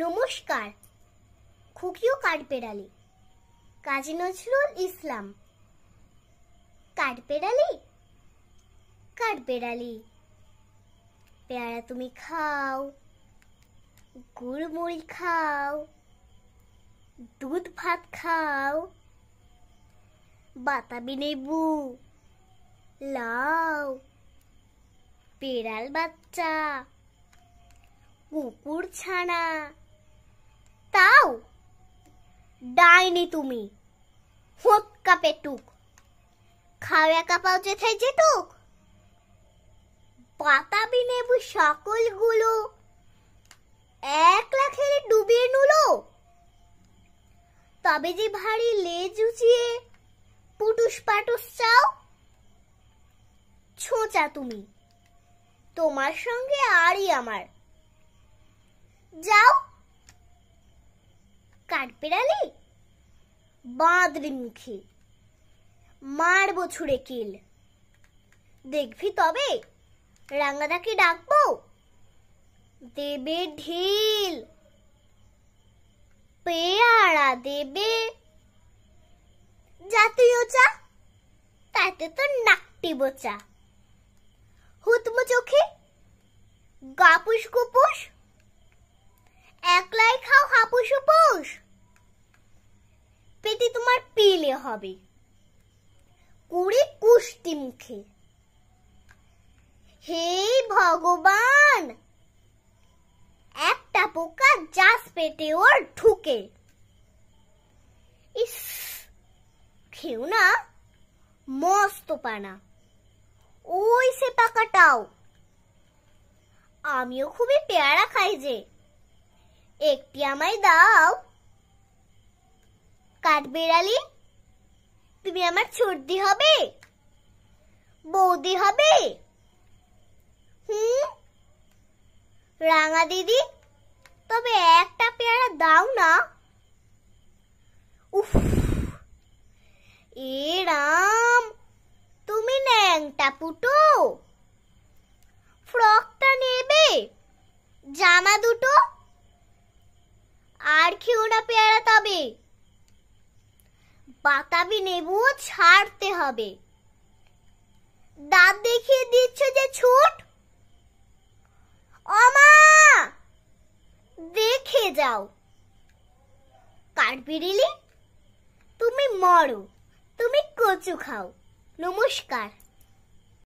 নমস্কার। খুকি ও কাঠবেড়ালি, কাজী নজরুল ইসলাম। কাঠবেড়ালি কাঠবেড়ালি, পেয়ারা তুমি খাও, গুড় মুড়ি খাও, দুধ ভাত খাও, বাতাবি লেবু লাও, পেড়াল বাচ্চা, কুকুর ছানা তাও, ডাইনি তুমি হোৎকা পেটুক, খাও একা পাও যেথায় যেটুক। বাতাবি লেবু সকলগুলো একলা খেলে ডুবিয়ে নুলো, তবে যে ভারী লেজ উঁচিয়ে পুটুস পাটুস চাও। ছোঁচা তুমি, তোমার সঙ্গে আরই আমার, যাও। কাঠবেড়ালি বাঁদরি মুখে, মারবো ছুঁড়ে কিল, দেখবি তবে রাঙাদাকে ডাকবো, দেবে ঢিল, পেয়ারা দেবে জাতীয় চা, তাতে তো নাকটি বোচা। হুতমো চোখে গাপুস গুপুস, একলাই খাও হাপুস হুপুস, পেটে তোমার পিলে হবে কুড়ি কুষ্টি মুখে। হে ভগবান, একটা পোকা জাস পেটে ওর ঢুকে। ইস, খেও না, মস্ত পানা, ওই সে পাকাটাও। আমিও খুবই পেয়ারা খাই যে, একটি আমায় দাও। কাঠবেড়ালি, তুমি আমার ছোটদি হবে, বৌদি হবে? রাঙা দিদি, তবে একটা পেয়ারা দাও না। উফ, এ রাম, তুমি ন্যাংটা পুটো, ফ্রকটা নেবে, জামা দুটো, আর খেও না পেয়ারা তবে। বাতাবি লেবুও ছাড়তে হবে, দাঁত দেখিয়ে দিচ্ছ যে ছুট। ওমা, দেখে যাও। কাঠবেড়ালি, তুমি মরো, তুমি কচু খাও। নমস্কার।